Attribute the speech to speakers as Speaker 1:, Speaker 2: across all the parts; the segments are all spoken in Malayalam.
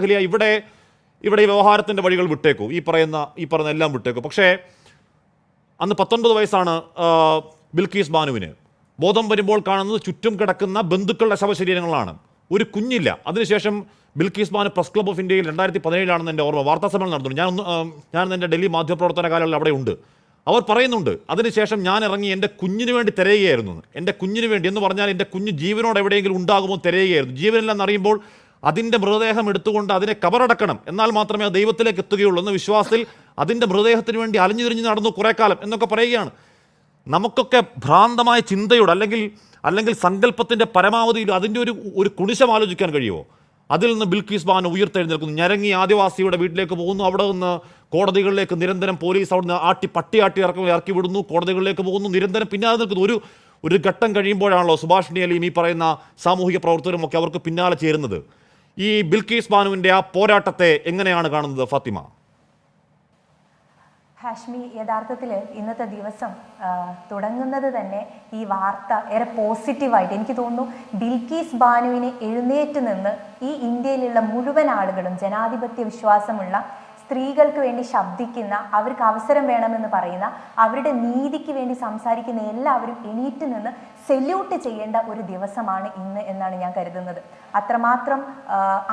Speaker 1: ഖലിയ ഇവിടെ ഈ വ്യവഹാരത്തിൻ്റെ വഴികൾ വിട്ടേക്കൂ, ഈ പറയുന്ന എല്ലാം വിട്ടേക്കൂ. പക്ഷേ അന്ന് 19 വയസ്സാണ് ബിൽക്കീസ് ബാനുവിന്. ബോധം വരുമ്പോൾ കാണുന്നത് ചുറ്റും കിടക്കുന്ന ബന്ധുക്കളുടെ ശവശരീരങ്ങളാണ്, ഒരു കുഞ്ഞില്ല. അതിനുശേഷം Bilkis Bano press club of ഇന്ത്യയിൽ 2017 എൻ്റെ ഓർമ്മ വാർത്താ സമ്മേളനം നടന്നു. ഞാൻ എൻ്റെ ഡൽഹി മാധ്യമപ്രവർത്തന കാലങ്ങളിൽ അവിടെ ഉണ്ട്. അവർ പറയുന്നുണ്ട്, അതിനുശേഷം ഞാൻ ഇറങ്ങി എൻ്റെ കുഞ്ഞിന് വേണ്ടി തിരയുകയായിരുന്നു. എൻ്റെ കുഞ്ഞിന് വേണ്ടി എന്ന് പറഞ്ഞാൽ എൻ്റെ കുഞ്ഞ് ജീവനോട് എവിടെയെങ്കിലും ഉണ്ടാകുമോ തിരയുകയായിരുന്നു. ജീവനില്ലെന്ന് അറിയുമ്പോൾ അതിൻ്റെ മൃതദേഹം എടുത്തുകൊണ്ട് അതിനെ കബറടക്കണം, എന്നാൽ മാത്രമേ അത് ദൈവത്തിലേക്ക് എത്തുകയുള്ളൂ എന്ന വിശ്വാസത്തിൽ അതിൻ്റെ മൃതദേഹത്തിന് വേണ്ടി അലഞ്ഞു തിരിഞ്ഞ് നടന്നു കുറേ കാലം എന്നൊക്കെ പറയുകയാണ്. നമുക്കൊക്കെ ഭ്രാന്തമായ ചിന്തയോട് അല്ലെങ്കിൽ സങ്കല്പത്തിൻ്റെ പരമാവധിയിൽ അതിൻ്റെ ഒരു കുണിശം ആലോചിക്കാൻ കഴിയുമോ? അതിൽ നിന്ന് ബിൽക്കീസ് ബാനു ഉയർത്തെഴുന്നേൽക്കുന്നു. ഞരങ്ങി ആദിവാസിയുടെ വീട്ടിലേക്ക് പോകുന്നു. അവിടെ നിന്ന് കോടതികളിലേക്ക് നിരന്തരം പോലീസ് അവിടെ നിന്ന് പട്ടിയാട്ടി ഇറക്കി വിടുന്നു. കോടതികളിലേക്ക് പോകുന്നു, നിരന്തരം പിന്നാലെ നിൽക്കുന്നു. ഒരു ഘട്ടം കഴിയുമ്പോഴാണല്ലോ സുഭാഷിണി അലിയും ഈ പറയുന്ന സാമൂഹിക പ്രവർത്തകരും ഒക്കെ അവർക്ക് പിന്നാലെ ചേരുന്നത്. ഈ ബിൽക്കീസ് ബാനുവിൻ്റെ ആ പോരാട്ടത്തെ എങ്ങനെയാണ് കാണുന്നത് ഫാത്തിമ?
Speaker 2: ഹാഷ്മി, യഥാർത്ഥത്തിൽ ഇന്നത്തെ ദിവസം തുടങ്ങുന്നത് തന്നെ ഈ വാർത്ത ഏറെ പോസിറ്റീവായിട്ട് എനിക്ക് തോന്നുന്നു. ബിൽക്കീസ് ബാനുവിനെ എഴുന്നേറ്റ് നിന്ന് ഈ ഇന്ത്യയിലുള്ള മുഴുവൻ ആളുകളും, ജനാധിപത്യ വിശ്വാസമുള്ള സ്ത്രീകൾക്ക് വേണ്ടി ശബ്ദിക്കുന്ന, അവർക്ക് അവസരം വേണമെന്ന് പറയുന്ന, അവരുടെ നീതിക്ക് വേണ്ടി സംസാരിക്കുന്ന എല്ലാവരും എണീറ്റ് നിന്ന് സെല്യൂട്ട് ചെയ്യേണ്ട ഒരു ദിവസമാണ് ഇന്ന് എന്നാണ് ഞാൻ കരുതുന്നത്. അത്രമാത്രം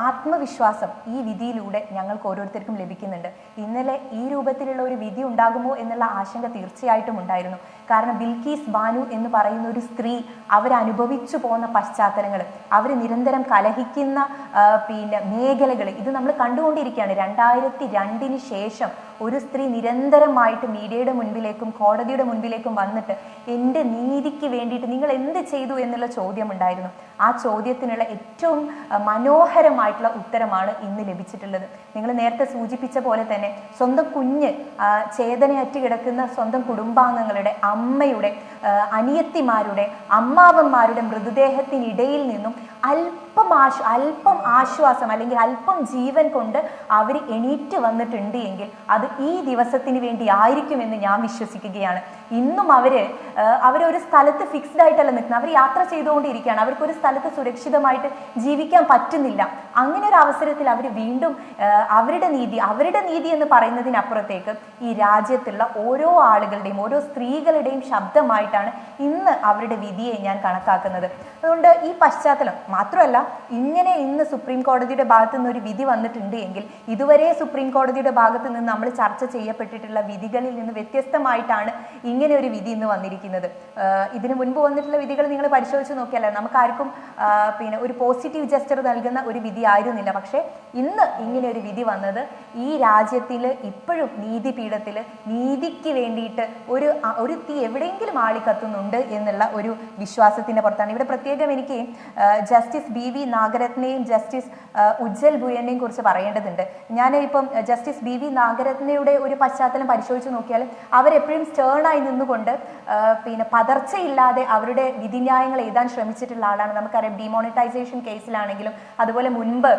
Speaker 2: ആത്മവിശ്വാസം ഈ വിധിയിലൂടെ ഞങ്ങൾക്ക് ഓരോരുത്തർക്കും ലഭിക്കുന്നുണ്ട്. ഇന്നലെ ഈ രൂപത്തിലുള്ള ഒരു വിധി ഉണ്ടാകുമോ എന്നുള്ള ആശങ്ക തീർച്ചയായിട്ടും ഉണ്ടായിരുന്നു. കാരണം ബിൽക്കീസ് ബാനു എന്ന് പറയുന്ന ഒരു സ്ത്രീ അവരനുഭവിച്ചു പോകുന്ന പശ്ചാത്തലങ്ങൾ, അവർ നിരന്തരം കലഹിക്കുന്ന മേഖലകൾ ഇത് നമ്മൾ കണ്ടുകൊണ്ടിരിക്കുകയാണ്. 2002 ശേഷം ഒരു സ്ത്രീ നിരന്തരമായിട്ട് മീഡിയയുടെ മുൻപിലേക്കും കോടതിയുടെ മുൻപിലേക്കും വന്നിട്ട് എൻ്റെ നീതിക്ക് വേണ്ടിയിട്ട് നിങ്ങൾ എന്ത് ചെയ്തു എന്നുള്ള ചോദ്യം ഉണ്ടായിരുന്നു. ആ ചോദ്യത്തിനുള്ള ഏറ്റവും മനോഹരമായിട്ടുള്ള ഉത്തരമാണ് ഇന്ന് ലഭിച്ചിട്ടുള്ളത്. നിങ്ങൾ നേരത്തെ സൂചിപ്പിച്ച പോലെ തന്നെ സ്വന്തം കുഞ്ഞ് ചേതനയറ്റ് കിടക്കുന്ന സ്വന്തം കുടുംബാംഗങ്ങളുടെ, അമ്മയുടെ, അനിയത്തിമാരുടെ, അമ്മാവന്മാരുടെ മൃതദേഹത്തിനിടയിൽ നിന്നും അല്പം ആശ്വാസം അല്ലെങ്കിൽ അല്പം ജീവൻ കൊണ്ട് അവർ എണീറ്റ് വന്നിട്ടുണ്ട് എങ്കിൽ അത് ഈ ദിവസത്തിന് വേണ്ടി ആയിരിക്കുമെന്ന് ഞാൻ വിശ്വസിക്കുകയാണ്. ഇന്നും അവരൊരു സ്ഥലത്ത് ഫിക്സ്ഡ് ആയിട്ടല്ല നിൽക്കുന്നത്, അവർ യാത്ര ചെയ്തുകൊണ്ടിരിക്കുകയാണ്. അവർക്കൊരു സ്ഥലത്ത് സുരക്ഷിതമായിട്ട് ജീവിക്കാൻ പറ്റുന്നില്ല. അങ്ങനെ ഒരു അവസരത്തിൽ അവർ വീണ്ടും അവരുടെ നീതി എന്ന് പറയുന്നതിനപ്പുറത്തേക്ക് ഈ രാജ്യത്തുള്ള ഓരോ ആളുകളുടെയും, ഓരോ സ്ത്രീകളുടെയും ശബ്ദമായിട്ടാണ് ഇന്ന് അവരുടെ വിധിയെ ഞാൻ കണക്കാക്കുന്നത്. അതുകൊണ്ട് ഈ പശ്ചാത്തലം മാത്രമല്ല, ഇന്ന് സുപ്രീം കോടതിയുടെ ഭാഗത്തു നിന്ന് ഒരു വിധി വന്നിട്ടുണ്ട് എങ്കിൽ ഇതുവരെ സുപ്രീം കോടതിയുടെ ഭാഗത്തു നിന്ന് നമ്മൾ ചർച്ച ചെയ്യപ്പെട്ടിട്ടുള്ള വിധികളിൽ നിന്ന് വ്യത്യസ്തമായിട്ടാണ് ഇങ്ങനെ ഒരു വിധി ഇന്ന് വന്നിരിക്കുന്നത്. ഇതിനു മുൻപ് വന്നിട്ടുള്ള വിധികൾ നിങ്ങൾ പരിശോധിച്ച് നോക്കിയാൽ നമുക്കാർക്കും ഒരു പോസിറ്റീവ് ജസ്റ്റർ നൽകുന്ന ഒരു വിധി ആയിരുന്നില്ല. പക്ഷേ ഇന്ന് ഇങ്ങനെ ഒരു വിധി വന്നത് ഈ രാജ്യത്തിൽ ഇപ്പോഴും നീതിപീഠത്തിൽ നീതിക്ക് വേണ്ടിയിട്ട് ഒരു തീ എവിടെയെങ്കിലും ആളിക്കത്തുന്നുണ്ട് എന്നുള്ള ഒരു വിശ്വാസത്തിന്റെ പുറത്താണ്. ഇവിടെ പ്രത്യേകം എനിക്ക് ജസ്റ്റിസ് BV നാഗരത്നയും ജസ്റ്റിസ് ഉജ്ജൽ ഭുയനെയും കുറിച്ച് പറയേണ്ടതുണ്ട്. ഞാൻ ഇപ്പം ജസ്റ്റിസ് BV നാഗരത്നയുടെ ഒരു പശ്ചാത്തലം പരിശോധിച്ച് നോക്കിയാൽ അവരെപ്പോഴും സ്റ്റേണായി നിന്നുകൊണ്ട് പതർച്ചയില്ലാതെ അവരുടെ വിധിന്യായങ്ങൾ എഴുതാൻ ശ്രമിച്ചിട്ടുള്ള ആളാണ്. നമുക്കറിയാം, ഡിമോണിറ്റൈസേഷൻ കേസിലാണെങ്കിലും അതുപോലെ മുൻപ്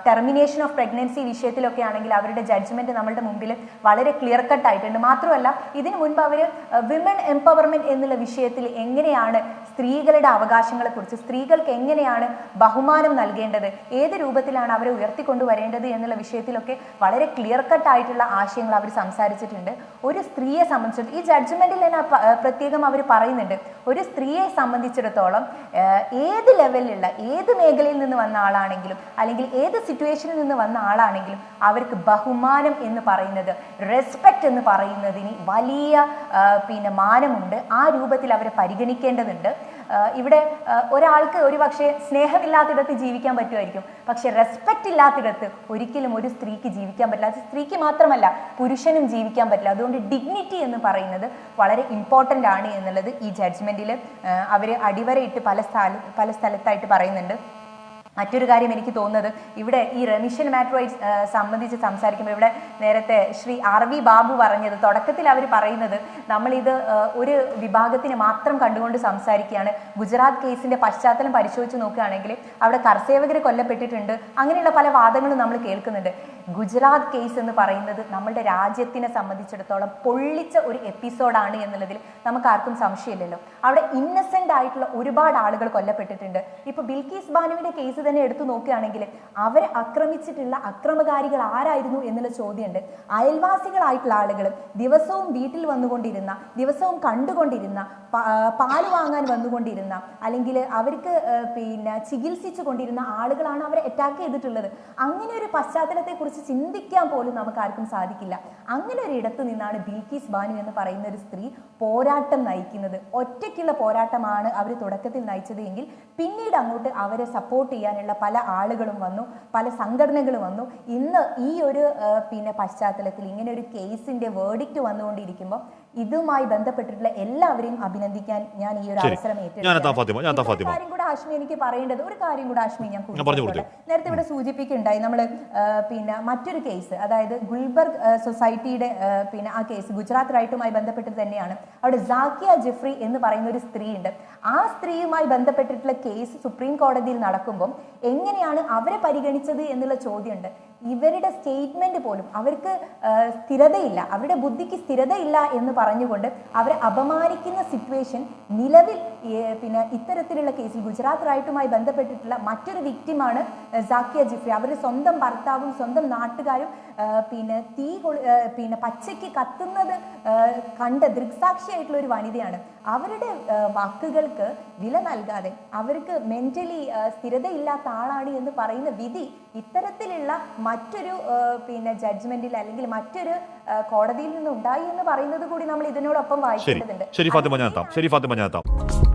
Speaker 2: ടെർമിനേഷൻ ഓഫ് പ്രഗ്നൻസി വിഷയത്തിലൊക്കെ ആണെങ്കിൽ അവരുടെ ജഡ്ജ്മെന്റ് നമ്മളുടെ മുമ്പിൽ വളരെ ക്ലിയർ കട്ട് ആയിട്ടുണ്ട്. മാത്രമല്ല, ഇതിനു മുൻപ് അവർ വിമൻ എംപവർമെന്റ് എന്നുള്ള വിഷയത്തിൽ എങ്ങനെയാണ് സ്ത്രീകളുടെ അവകാശങ്ങളെ കുറിച്ച്, സ്ത്രീകൾക്ക് എങ്ങനെയാണ് ബഹുമാനം നൽകേണ്ടത്, ഏത് രൂപത്തിലാണ് അവരെ ഉയർത്തിക്കൊണ്ടുവരേണ്ടത് എന്നുള്ള വിഷയത്തിലൊക്കെ വളരെ ക്ലിയർ കട്ട് ആയിട്ടുള്ള ആശയങ്ങൾ അവർ സംസാരിച്ചിട്ടുണ്ട്. ഒരു സ്ത്രീയെ സംബന്ധിച്ചിടത്തോളം ഈ ജഡ്ജ്മെന്റിൽ തന്നെ പ്രത്യേകം അവർ പറയുന്നുണ്ട്, ഒരു സ്ത്രീയെ സംബന്ധിച്ചിടത്തോളം ഏത് ലെവലിലുള്ള, ഏത് മേഖലയിൽ നിന്ന് വന്ന ആളാണെങ്കിലും അല്ലെങ്കിൽ ഏത് സിറ്റുവേഷനിൽ നിന്ന് വന്ന ആളാണെങ്കിലും അവർക്ക് ബഹുമാനം എന്ന് പറയുന്നത്, റെസ്പെക്റ്റ് എന്ന് പറയുന്നതിന് വലിയ മാനമുണ്ട്. ആ രൂപത്തിൽ അവരെ പരിഗണിക്കേണ്ടതുണ്ട്. ഇവിടെ ഒരാൾക്ക് ഒരു പക്ഷേ സ്നേഹമില്ലാത്തിടത്ത് ജീവിക്കാൻ പറ്റുമായിരിക്കും, പക്ഷെ റെസ്പെക്റ്റ് ഇല്ലാത്തിടത്ത് ഒരിക്കലും ഒരു സ്ത്രീക്ക് ജീവിക്കാൻ പറ്റില്ല. അത് സ്ത്രീക്ക് മാത്രമല്ല പുരുഷനും ജീവിക്കാൻ പറ്റില്ല. അതുകൊണ്ട് ഡിഗ്നിറ്റി എന്ന് പറയുന്നത് വളരെ ഇമ്പോർട്ടൻ്റ് ആണ് എന്നുള്ളത് ഈ ജഡ്ജ്മെന്റിൽ അവർ അടിവരയിട്ട് പല സ്ഥലത്തായിട്ട് പറയുന്നുണ്ട്. മറ്റൊരു കാര്യം എനിക്ക് തോന്നുന്നത്, ഇവിടെ ഈ റെമിഷൻ മാറ്ററുമായി സംബന്ധിച്ച് സംസാരിക്കുമ്പോൾ ഇവിടെ നേരത്തെ ശ്രീ RV ബാബു പറഞ്ഞത്, തുടക്കത്തിൽ അവർ പറയുന്നത് നമ്മളിത് ഒരു വിഭാഗത്തിന് മാത്രം കണ്ടുകൊണ്ട് സംസാരിക്കുകയാണ്. ഗുജറാത്ത് കേസിന്റെ പശ്ചാത്തലം പരിശോധിച്ച് നോക്കുകയാണെങ്കിൽ അവിടെ കർസേവകർ കൊല്ലപ്പെട്ടിട്ടുണ്ട്, അങ്ങനെയുള്ള പല വാദങ്ങളും നമ്മൾ കേൾക്കുന്നുണ്ട്. ഗുജറാത്ത് കേസ് എന്ന് പറയുന്നത് നമ്മുടെ രാജ്യത്തിനെ സംബന്ധിച്ചിടത്തോളം പൊള്ളിച്ച ഒരു എപ്പിസോഡാണ് എന്നുള്ളതിൽ നമുക്ക് ആർക്കും സംശയമില്ലല്ലോ. അവിടെ ഇന്നസെന്റ് ആയിട്ടുള്ള ഒരുപാട് ആളുകൾ കൊല്ലപ്പെട്ടിട്ടുണ്ട്. ഇപ്പൊ ബിൽക്കീസ് ബാനുവിന്റെ കേസ് തന്നെ എടുത്തു നോക്കുകയാണെങ്കിൽ അവരെ ആക്രമിച്ചിട്ടുള്ള അക്രമകാരികൾ ആരായിരുന്നു എന്നുള്ള ചോദ്യമുണ്ട്. അയൽവാസികളായിട്ടുള്ള ആളുകൾ ദിവസവും വീട്ടിൽ വന്നുകൊണ്ടിരുന്ന, ദിവസവും കണ്ടുകൊണ്ടിരുന്ന, പാല് വാങ്ങാൻ വന്നുകൊണ്ടിരുന്ന, അല്ലെങ്കിൽ അവർക്ക് പിന്നെ ചികിത്സിച്ചു കൊണ്ടിരുന്ന ആളുകളാണ് അവരെ അറ്റാക്ക് ചെയ്തിട്ടുള്ളത്. അങ്ങനെ ഒരു പശ്ചാത്തലത്തെ കുറിച്ച് ചിന്തിക്കാൻ പോലും നമുക്ക് ആർക്കും സാധിക്കില്ല. അങ്ങനെ ഒരു ഇടത്ത് നിന്നാണ് ബിൽക്കീസ് ബാനു എന്ന് പറയുന്ന ഒരു സ്ത്രീ പോരാട്ടം നയിക്കുന്നത്. ഒറ്റയ്ക്കുള്ള പോരാട്ടമാണ് അവർ തുടക്കത്തിൽ നയിച്ചത് എങ്കിൽ പിന്നീട് അങ്ങോട്ട് അവരെ സപ്പോർട്ട് ചെയ്യാനുള്ള പല ആളുകളും വന്നു, പല സംഘടനകളും വന്നു. ഇന്ന് ഈ ഒരു പിന്നെ പശ്ചാത്തലത്തിൽ ഇങ്ങനെ ഒരു കേസിന്റെ വേർഡിക്റ്റ് വന്നുകൊണ്ടിരിക്കുമ്പോൾ ഇതുമായി ബന്ധപ്പെട്ടിട്ടുള്ള എല്ലാവരെയും അഭിനന്ദിക്കാൻ ഞാൻ ഈ ഒരു അവസരം ഏറ്റെടുത്തു. കാര്യം കൂടെ ആശ്മി എനിക്ക് പറയേണ്ടത് ഒരു കാര്യം കൂടെ ആശ്മി ഞാൻ നേരത്തെ ഇവിടെ സൂചിപ്പിക്കുകയുണ്ടായി. നമ്മൾ പിന്നെ മറ്റൊരു കേസ്, അതായത് ഗുൽബർഗ് സൊസൈറ്റിയുടെ പിന്നെ ആ കേസ് ഗുജറാത്ത് റൈറ്റുമായി ബന്ധപ്പെട്ട് തന്നെയാണ്. അവിടെ സാക്കിയ ജെഫ്രി എന്ന് പറയുന്ന ഒരു സ്ത്രീ ഉണ്ട്. ആ സ്ത്രീയുമായി ബന്ധപ്പെട്ടിട്ടുള്ള കേസ് സുപ്രീം കോടതിയിൽ നടക്കുമ്പോൾ എങ്ങനെയാണ് അവരെ പരിഗണിച്ചത് എന്നുള്ള ചോദ്യമുണ്ട്. ഇവരുടെ സ്റ്റേറ്റ്മെന്റ് പോലും അവർക്ക് സ്ഥിരതയില്ല, അവരുടെ ബുദ്ധിക്ക് സ്ഥിരതയില്ല എന്ന് പറഞ്ഞുകൊണ്ട് അവരെ അപമാനിക്കുന്ന സിറ്റുവേഷൻ നിലവിൽ പിന്നെ ഇത്തരത്തിലുള്ള കേസിൽ ഗുജറാത്ത് റൈറ്റുമായി ബന്ധപ്പെട്ടിട്ടുള്ള മറ്റൊരു വിക്ടിമാണ് സാക്കിയ ജിഫ്രി. അവരുടെ സ്വന്തം ഭർത്താവും സ്വന്തം നാട്ടുകാരും പിന്നെ പച്ചയ്ക്ക് കത്തുന്നത് കണ്ട ദൃക്സാക്ഷിയായിട്ടുള്ള ഒരു വനിതയാണ്. അവരുടെ വാക്കുകൾക്ക് വില നൽകാതെ അവർക്ക് മെന്റലി സ്ഥിരതയില്ലാത്ത ആളാണ് എന്ന് പറയുന്ന വിധി ഇത്തരത്തിലുള്ള മറ്റൊരു പിന്നെ ജഡ്ജ്മെന്റിൽ അല്ലെങ്കിൽ മറ്റൊരു കോടതിയിൽ നിന്ന് ഉണ്ടായി എന്ന് പറയുന്നത് കൂടി നമ്മൾ ഇതിനോടൊപ്പം വായിക്കേണ്ടതുണ്ട്.
Speaker 1: ശരി ഫാത്തിമ, ഞാൻ എത്താം.